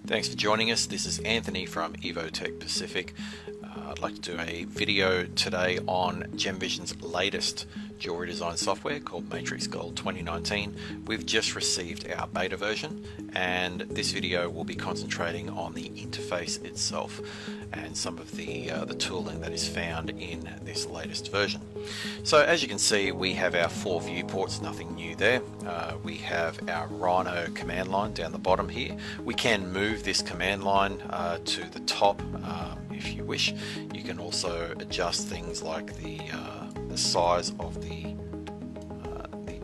Thanks for joining us. This is Anthony from Evotech Pacific. I'd like to do a video today on GemVision's latest jewelry design software called MatrixGold 2019. We've just received our beta version, and this video will be concentrating on the interface itself and some of the tooling that is found in this latest version. So as you can see, we have our 4 viewports, nothing new there. We have our Rhino command line down the bottom here. We can move this command line to the top if you wish. You can also adjust things like the size of the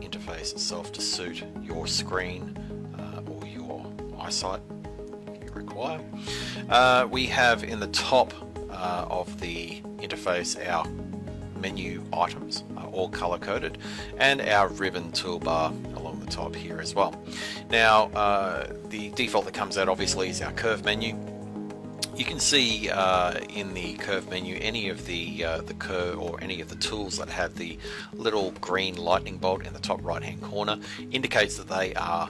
interface itself to suit your screen or your eyesight if you require. We have in the top of the interface our menu items are all color coded, and our ribbon toolbar along the top here as well. Now the default that comes out obviously is our curve menu. You can see in the curve menu any of the curve or any of the tools that have the little green lightning bolt in the top right hand corner indicates that they are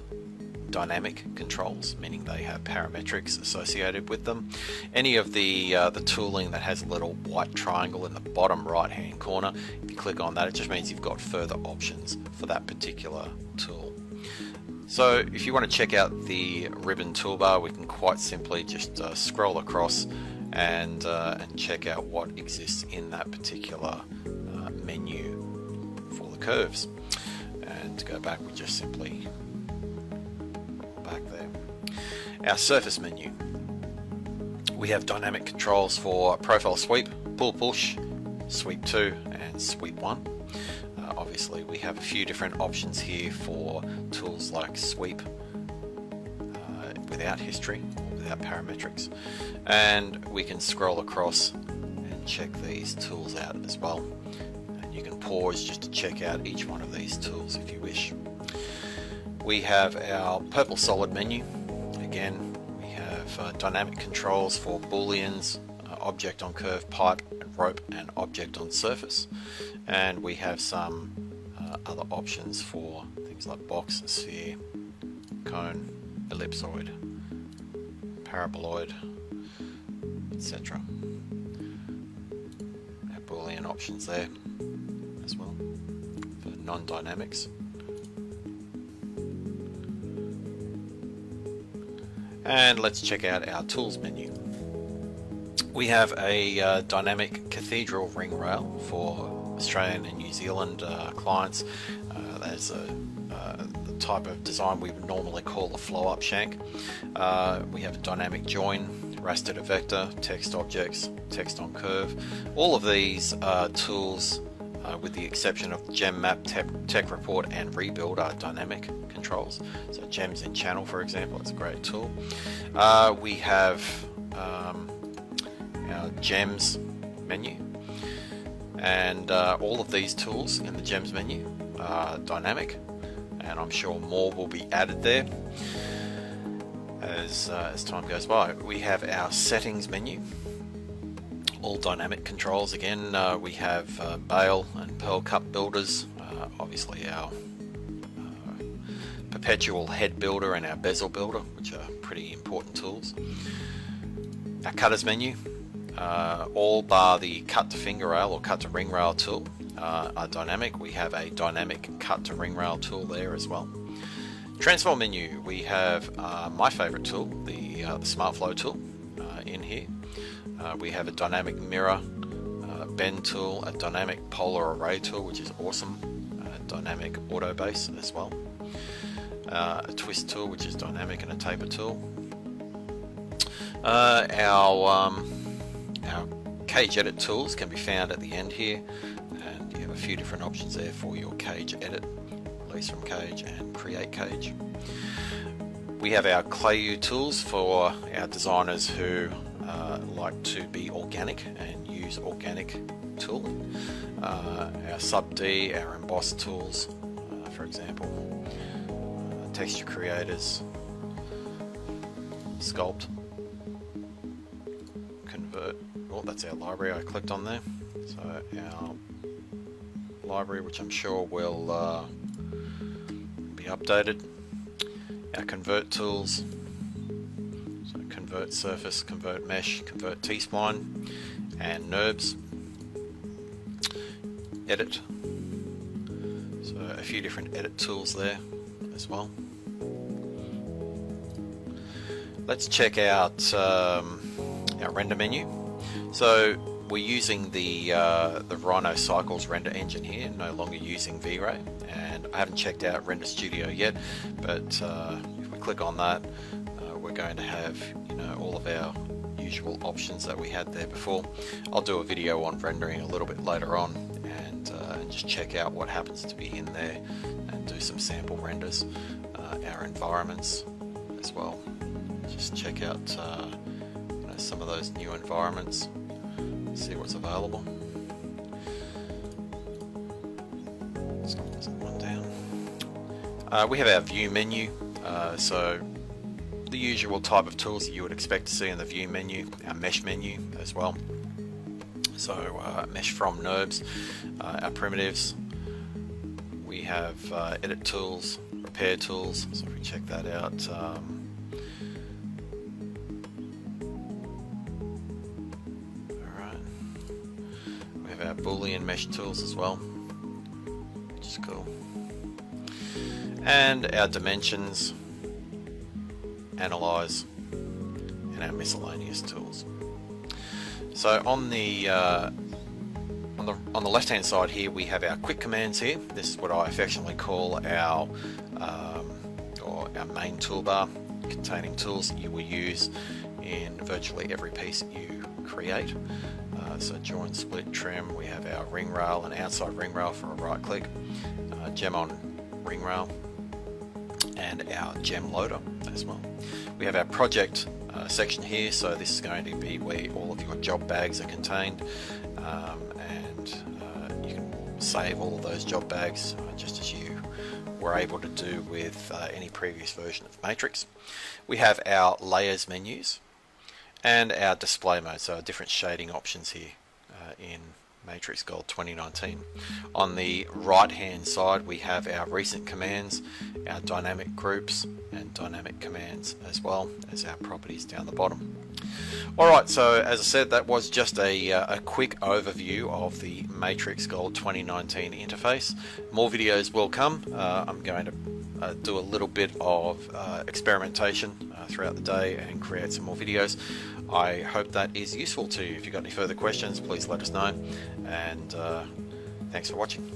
dynamic controls, meaning they have parametrics associated with them. Any of the tooling that has a little white triangle in the bottom right hand corner, if you click on that, it just means you've got further options for that particular tool. So if you want to check out the ribbon toolbar, we can quite simply just scroll across and check out what exists in that particular menu for the curves. And to go back, we just simply back there. Our surface menu. We have dynamic controls for profile sweep, pull push, sweep 2 and sweep 1. Obviously we have a few different options here for tools like sweep without history, without parametrics, and we can scroll across and check these tools out as well, and you can pause just to check out each one of these tools if you wish. We have our purple solid menu. Again, we have dynamic controls for booleans, object on curve, pipe and rope, and object on surface. And we have some other options for things like box, sphere, cone, ellipsoid, paraboloid, etc. Our boolean options there as well for non-dynamics. And let's check out our tools menu. We have a dynamic cathedral ring rail for Australian and New Zealand clients. That's the type of design we would normally call a flow-up shank. We have a dynamic join, raster to vector, text objects, text on curve. All of these tools, with the exception of Gem Map, Tech Report and Rebuild, are dynamic controls. So Gems in Channel, for example, it's a great tool. We have our Gems menu, and all of these tools in the Gems menu are dynamic, and I'm sure more will be added there as time goes by. We have our settings menu, all dynamic controls again. We have bail and pearl cup builders, obviously our perpetual head builder and our bezel builder, which are pretty important tools. Our cutters menu, all bar the cut to finger rail or cut to ring rail tool are dynamic. We have a dynamic cut to ring rail tool there as well. Transform menu, we have my favorite tool, the Smart Flow tool in here. We have a dynamic mirror bend tool, a dynamic polar array tool, which is awesome, dynamic auto base as well, a twist tool, which is dynamic, and a taper tool. Our cage edit tools can be found at the end here, and you have a few different options there for your cage edit, release from cage and create cage. We have our Clayu tools for our designers who like to be organic and use organic tooling. Our Sub D, our emboss tools, for example, texture creators, sculpt, convert. Oh, that's our library I clicked on there. So our library, which I'm sure will be updated. Our convert tools, so convert surface, convert mesh, convert T-spline, and NURBS. Edit, so a few different edit tools there as well. Let's check out our render menu. So we're using the Rhino Cycles render engine here, no longer using V-Ray, and I haven't checked out Render Studio yet, but if we click on that, we're going to have, you know, all of our usual options that we had there before. I'll do a video on rendering a little bit later on, and just check out what happens to be in there and do some sample renders. Our environments as well, just check out you know, some of those new environments, see what's available. Let's close that one down. We have our view menu, so the usual type of tools that you would expect to see in the view menu, our mesh menu as well. So mesh from NURBS, our primitives, we have edit tools, repair tools, so if we check that out, alright, we have our Boolean mesh tools as well, which is cool, and our dimensions, analyze, and our miscellaneous tools. So on the left hand side here we have our quick commands here. This is what I affectionately call our main toolbar, containing tools that you will use in virtually every piece that you create. So join, split, trim, we have our ring rail and outside ring rail for a right click, gem on ring rail, and our gem loader as well. We have our project section here, so this is going to be where all of your job bags are contained, and you can save all of those job bags just as you were able to do with any previous version of Matrix. We have our layers menus and our display mode, so different shading options here in MatrixGold 2019. On the right hand side we have our recent commands, our dynamic groups and dynamic commands, as well as our properties down the bottom. Alright, so as I said, that was just a quick overview of the MatrixGold 2019 interface. More videos will come. I'm going to do a little bit of experimentation throughout the day and create some more videos. I hope that is useful to you. If you've got any further questions, please let us know, and thanks for watching.